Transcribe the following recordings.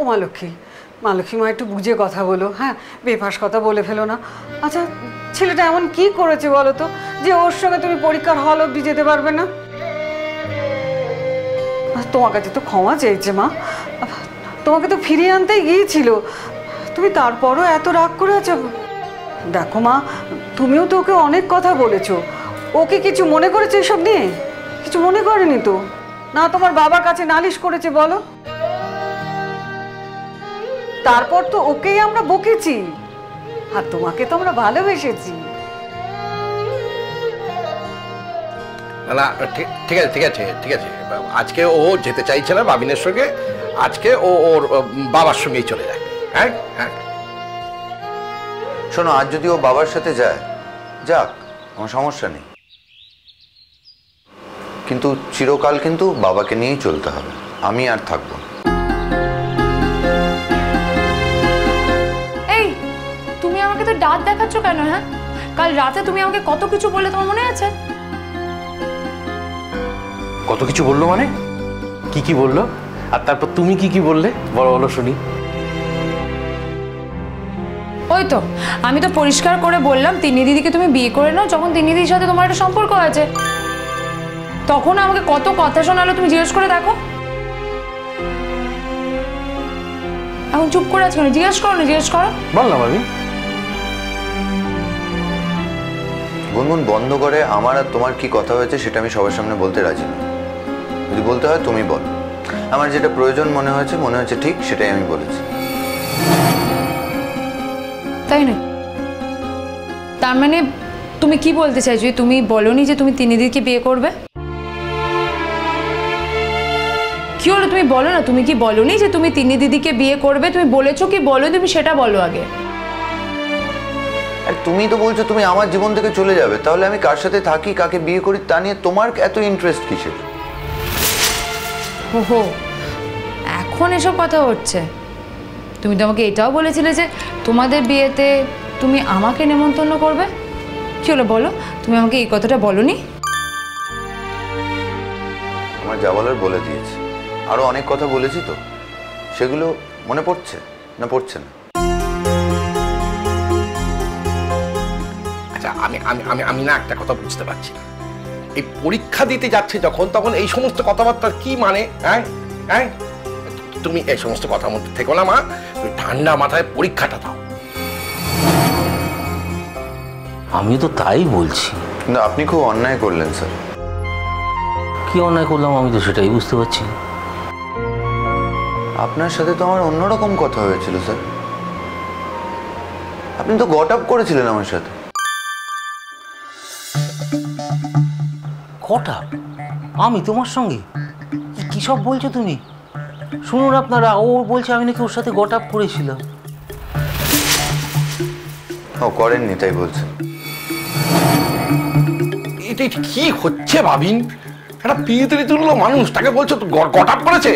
মা লক্ষ্মী, মা লক্ষ্মী মা একটু বুঝে কথা বলো, হ্যাঁ, বেফাস কথা বলে ফেলো না। আচ্ছা, ছেলেটা এমন কি করেছে বলো তো যে ওর সঙ্গে তুমি পরীক্ষার হল অবধি যেতে পারবে না? তোমার কাছে তো ক্ষমা চেয়েছে মা, তোমাকে তো ফিরিয়ে আনতেই গিয়েছিল, তুমি তারপরও এত রাগ করে আছো। দেখো মা, তুমিও তো ওকে অনেক কথা বলেছো, ওকে কিছু মনে করেছে এসব নিয়ে? কিছু মনে করেনি তো? না তোমার বাবার কাছে নালিশ করেছে বলো? তারপর তো ওকেই আমরা বকেছি, আর তোমাকে তো আমরা ভালোবেসেছি। না ঠিক আছে ঠিক আছে ঠিক আছে, আজকে ও যেতে চাইছে না বাবিনের সঙ্গে, আজকে ও ওর বাবার সঙ্গেই চলে যায়। হ্যাঁ হ্যাঁ, শোনো, আজ যদি ও বাবার সাথে যায় যাক, আমার সমস্যা নেই, কিন্তু চিরকাল কিন্তু বাবাকে নিয়েই চলতে হবে, আমি আর থাকবো না। এই, তুমি আমাকে তো ডাক দেখাচ্ছ কেন? হ্যাঁ, কাল রাতে তুমি আমাকে কত কিছু বললে, তোমার মনে আছে? কত কিছু বললো মানে? কি কি বললো? আর তারপর তুমি কি কি বললে বলো বলো শুনি। ওই তো, আমি তো পরিষ্কার করে বললাম তিন্নি দিদিকে তুমি বিয়ে করে নাও, যখন তিন্নি দিদির সাথে তোমার একটা সম্পর্ক আছে। তখন আমাকে কত কথা শোনালো, তুমি জিজ্ঞেস করে দেখো। এখন চুপ করে আছো কেন? জিজ্ঞেস করো না, জিজ্ঞেস করো। বল না ভাবি। গুনগুন, বন্ধ করে আমার আর তোমার কি কথা হয়েছে সেটা আমি সবার সামনে বলতে রাজি না। যদি বলতে হয় তুমি বল, আমার যেটা প্রয়োজন মনে হয়েছে ঠিক সেটাই আমি বলেছি। তাই না? তার মানে তুমি কি বলতে চাইছো? তুমি বলোনি যে তুমি তিন্নি দিদিকে বিয়ে করবে? কি হলো, তুমি বলো না, তুমি কি বলোনি যে তুমি তিন্নি দিদিকে বিয়ে করবে? তুমি বলেছো কি বলো, তুমি সেটা বলো আগে। আর তুমি তো বলছো তুমি আমার জীবন থেকে চলে যাবে, তাহলে আমি কার সাথে থাকি, কাকে বিয়ে করি তা নিয়ে তোমার এত ইন্টারেস্ট কিসের? ওহো, এখন এসব কথা হচ্ছে। তুমি তো আমাকে এটাও বলেছিলে যে তোমাদের বিয়েতে তুমি আমাকে নেমন্তন্ন করবে। কি হলো বলো, তুমি আমাকে এই কথাটা বলোনি? আমার যা বলার বলে দিয়েছি, আরো অনেক কথা বলেছি তো, সেগুলো মনে পড়ছে না পড়ছে না? আচ্ছা, আমি আমি আমি আমি না একটা কথা বুঝতে পারছি না, এই পরীক্ষা দিতে যাচ্ছে যখন, তখন এই সমস্ত কথাবার্তার কি মানে? হ্যাঁ হ্যাঁ, তুমি এই সমস্ত কথার মধ্যে থেকো না মা, তুমি ঠান্ডা মাথায় পরীক্ষাটা দাও। আমি তো তাই বলছি। কিন্তু আপনি খুব অন্যায় করলেন স্যার। কি অন্যায় করলাম আমি তো সেটাই বুঝতে পারছি। আপনার সাথে তো আমার অন্যরকম কথা হয়েছিল স্যার, আপনি তো গট আপ করেছিলেন আমার সাথে। Got up? আমি তোমার সঙ্গে? কি সব বলছো তুমি? শুনুন আপনারা, ও বলছে আমি নাকি ওর সাথে গট আপ করেছিলাম। ও করেননি তাই বলছে। এটা কি হচ্ছে ভাবিন? একটা পিড়িতে তুললো মানুষ, তাকে বলছো গট আপ করেছে?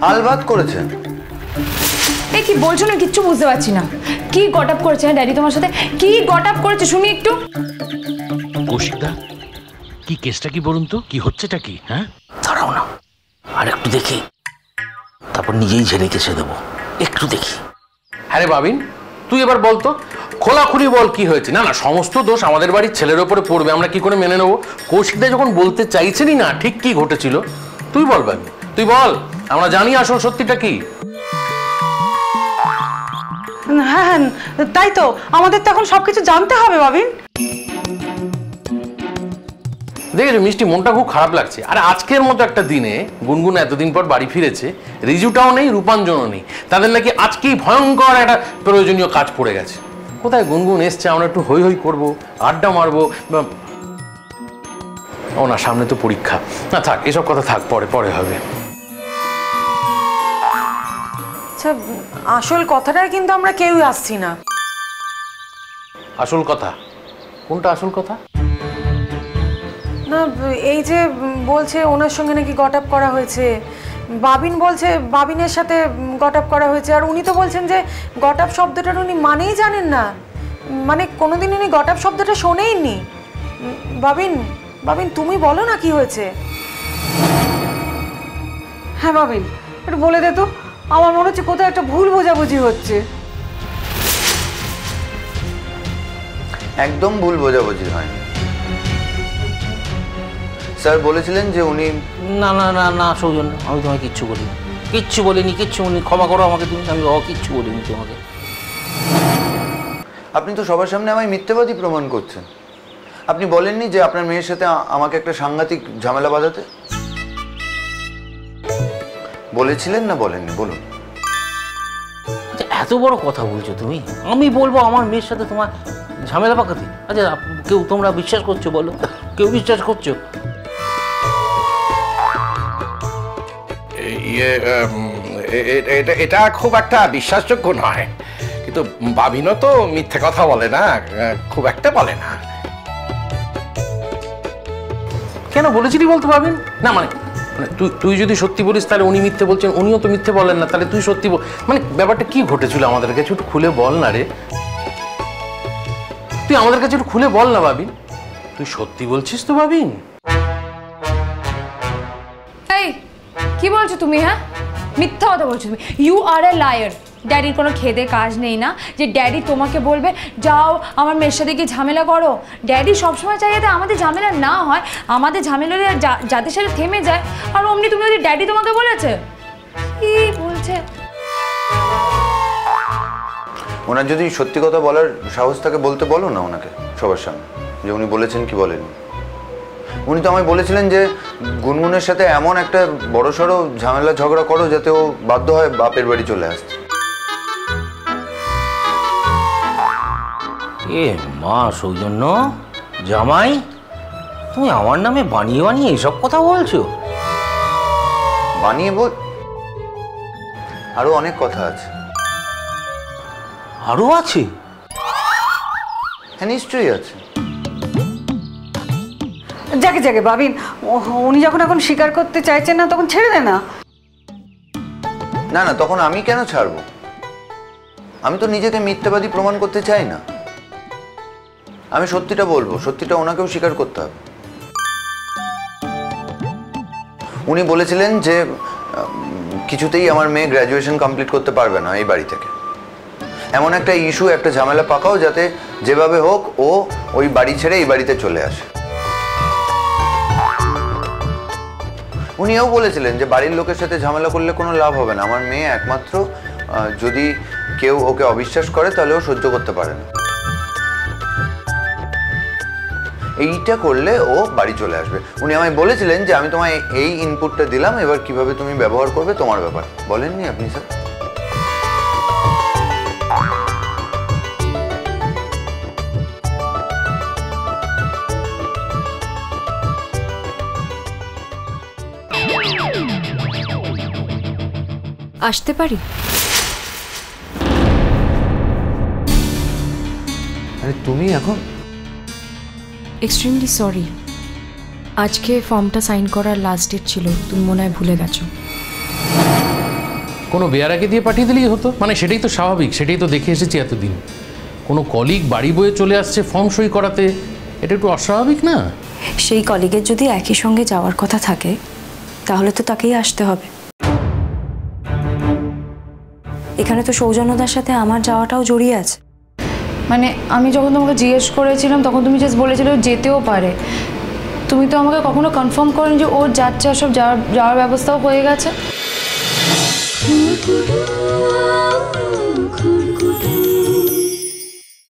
আলবাত করেছেন। এই কি বলছো না, কিচ্ছু বুঝতে পারছি না। কি গট আপ করেছে ড্যাডি তোমার সাথে? কি গট আপ করেছে শুনি একটু। কৌশিকদা, কি কেসটা কি বলুন তো, কি হচ্ছেটা কি? হ্যাঁ, দাঁড়াও না, আর একটু দেখি, তারপর নিজেই ঝেড়ে কেসে দেবো। একটু দেখি। হ্যাঁ রে বাবিন, তুই এবার বলতো, খোলাখুলি বল কি হয়েছে। না না, সমস্ত দোষ আমাদের বাড়ির ছেলের ওপরে পড়বে, আমরা কি করে মেনে নেবো? কৌশিকদা যখন বলতে চাইছেনই না ঠিক কি ঘটেছিল, তুই বল বাবি, তুই বল, আমরা জানি আসল সত্যিটা কি। হ্যাঁ, তাই তো, আমাদের তো এখন সবকিছু জানতে হবে বাবিন। দেখেছো মিষ্টি, মনটা খুব খারাপ লাগছে। আর আজকের মতো একটা দিনে গুনগুন এতদিন পর বাড়ি ফিরেছে, রিজুটাও নেই, রূপাঞ্জনও নেই, তাদের নাকি আজকেই ভয়ঙ্কর একটা প্রয়োজনীয় কাজ পড়ে গেছে। কোথায় গুনগুন এসছে, আমরা একটু হই হই করবো, আড্ডা মারবো। ও না, সামনে তো পরীক্ষা। না থাক, এসব কথা থাক, পরে পরে হবে। আচ্ছা, আসল কথাটাই কিন্তু আমরা কেউই আসছি না। আসল কথা কোনটা? আসল কথা না, এই যে বলছে ওনার সঙ্গে নাকি গট আপ করা হয়েছে, বাবিন বলছে বাবিনের সাথে গট আপ করা হয়েছে, আর উনি তো বলছেন যে গট আপ শব্দটার উনি মানেই জানেন না, মানে কোনোদিন উনি গট আপ শব্দটা শোনেইনি। বাবিন, বাবিন তুমি বলো না কি হয়েছে। হ্যাঁ বাবিন, একটু বলে দে তো, আমার মনে হচ্ছে কোথাও একটা ভুল বোঝাবুঝি হচ্ছে। একদম ভুল বোঝাবুঝি হয়নি। স্যার বলেছিলেন যে উনি না না না না সৌজন্য, আমি তোমায় কিচ্ছু বলিনি, কিচ্ছু বলিনি, কিচ্ছু বলিনি, ক্ষমা করো আমাকে তুমি, আমি কিচ্ছু বলিনি তোমাকে। আপনি তো সবার সামনে আমায় মিথ্যাবাদী প্রমাণ করছেন। আপনি বলেননি যে আপনার মেয়ের সাথে আমাকে একটা সাংঘাতিক ঝামেলা বাঁধাতে? বলেছিলেন না বলেননি বলুন? এত বড় কথা বলছো তুমি, আমি বলবো আমার মেয়ের সাথে তোমার ঝামেলা পাকাতে? আচ্ছা কেউ তোমরা বিশ্বাস করছো বলো? কেউ বিশ্বাস করছো? এটা খুব একটা বিশ্বাসযোগ্য নয়, কিন্তু বাবিনও তো মিথ্যে কথা বলে না, খুব একটা বলে না। কেন বলেছিলি বলতে পারবেন না? মানে তুই যদি সত্যি বলিস তাহলে উনি মিথ্যে বলছেন, উনিও তো মিথ্যে বলেন না, তাহলে তুই সত্যি মানে ব্যাপারটা কি ঘটেছিল আমাদের কাছে একটু খুলে বল না রে। তুই আমাদের কাছে একটু খুলে বল না বাবিন, তুই সত্যি বলছিস তো বাবিন? এই কি বলছো তুমি? হ্যাঁ, মিথ্যা কথা বলছো তুমি। You R a liar. ড্যাডির কোনো খেদে কাজ নেই না যে ড্যাডি তোমাকে বলবে যাও আমার মেয়ের সাথে গিয়ে ঝামেলা করো? ড্যাডি সবসময় চাই যাতে আমাদের ঝামেলা না হয়, আমাদের ঝামেলা যাদের সাথে থেমে যায়। আর অমনি তুমি যদি ড্যাডি তোমাকে বলেছে, কি বলছে? ওনার যদি সত্যি কথা বলার সাহস থাকে বলতে বলো না ওনাকে সবার সামনে, যে উনি বলেছেন কি বলেননি। উনি তো আমায় বলেছিলেন যে গুনগুনের সাথে এমন একটা বড়সড় ঝামেলা ঝগড়া করো যাতে ও বাধ্য হয় বাপের বাড়ি চলে আসতে। এ মা সৌজন্য, জামাই তুমি আমার নামে বানিয়ে বানিয়ে এসব কথা বলছো? বানিয়ে বল, আরো অনেক কথা আছে। আরো আছে? হ্যাঁ নিশ্চয়ই আছে। যাকে যাকে বাবিন, উনি যখন এখন স্বীকার করতে চাইছেন না তখন ছেড়ে দে না। না না, তখন আমি কেন ছাড়বো? আমি তো নিজেকে মিথ্যাবাদী প্রমাণ করতে চাই না। আমি সত্যিটা বলবো, সত্যিটা ওনাকেও স্বীকার করতে হবে। উনি বলেছিলেন যে কিছুতেই আমার মেয়ে গ্র্যাজুয়েশন কমপ্লিট করতে পারবে না এই বাড়ি থেকে। এমন একটা ইস্যু, একটা ঝামেলা পাকাও যাতে যেভাবে হোক ও ওই বাড়ি ছেড়ে এই বাড়িতে চলে আসে। উনিও বলেছিলেন যে বাড়ির লোকের সাথে ঝামেলা করলে কোনো লাভ হবে না, আমার মেয়ে একমাত্র যদি কেউ ওকে অবিশ্বাস করে তাহলে ও সহ্য করতে পারে না। এইটা করলে ও বাড়ি চলে আসবে। উনি আমায় বলেছিলেন যে আমি তোমায় এই ইনপুটটা দিলাম, এবার কিভাবে তুমি ব্যবহার করবে তোমার ব্যাপার। বলেননি আপনি স্যার? আসতে পারি? আরে তুমি এখন? এক্সট্রিমলি সরি, আজকে ফর্মটা সাইন করার লাস্ট ডেট ছিল, তুমি মনে হয় ভুলে গেছো। কোনো বেয়ারাকে দিয়ে পাঠিয়ে দিলেই হতো, মানে সেটাই তো স্বাভাবিক, সেটাই তো দেখে এসেছি এতদিন। কোনো কলিগ বাড়ি বয়ে চলে আসছে ফর্ম সই করাতে, এটা একটু অস্বাভাবিক না? সেই কলিগের যদি একই সঙ্গে যাওয়ার কথা থাকে তাহলে তো তাকেই আসতে হবে। এখানে তো সৌজন্যদার সাথে আমার যাওয়াটাও জড়িয়ে আছে। মানে আমি যখন তোমাকে জিজ্ঞেস করেছিলাম তখন তুমি জাস্ট বলেছিলে যেতেও পারে, তুমি তো আমাকে কখনো কনফার্ম করেনি যে ও যাচ্ছে, সব যাওয়ার ব্যবস্থাও হয়ে গেছে।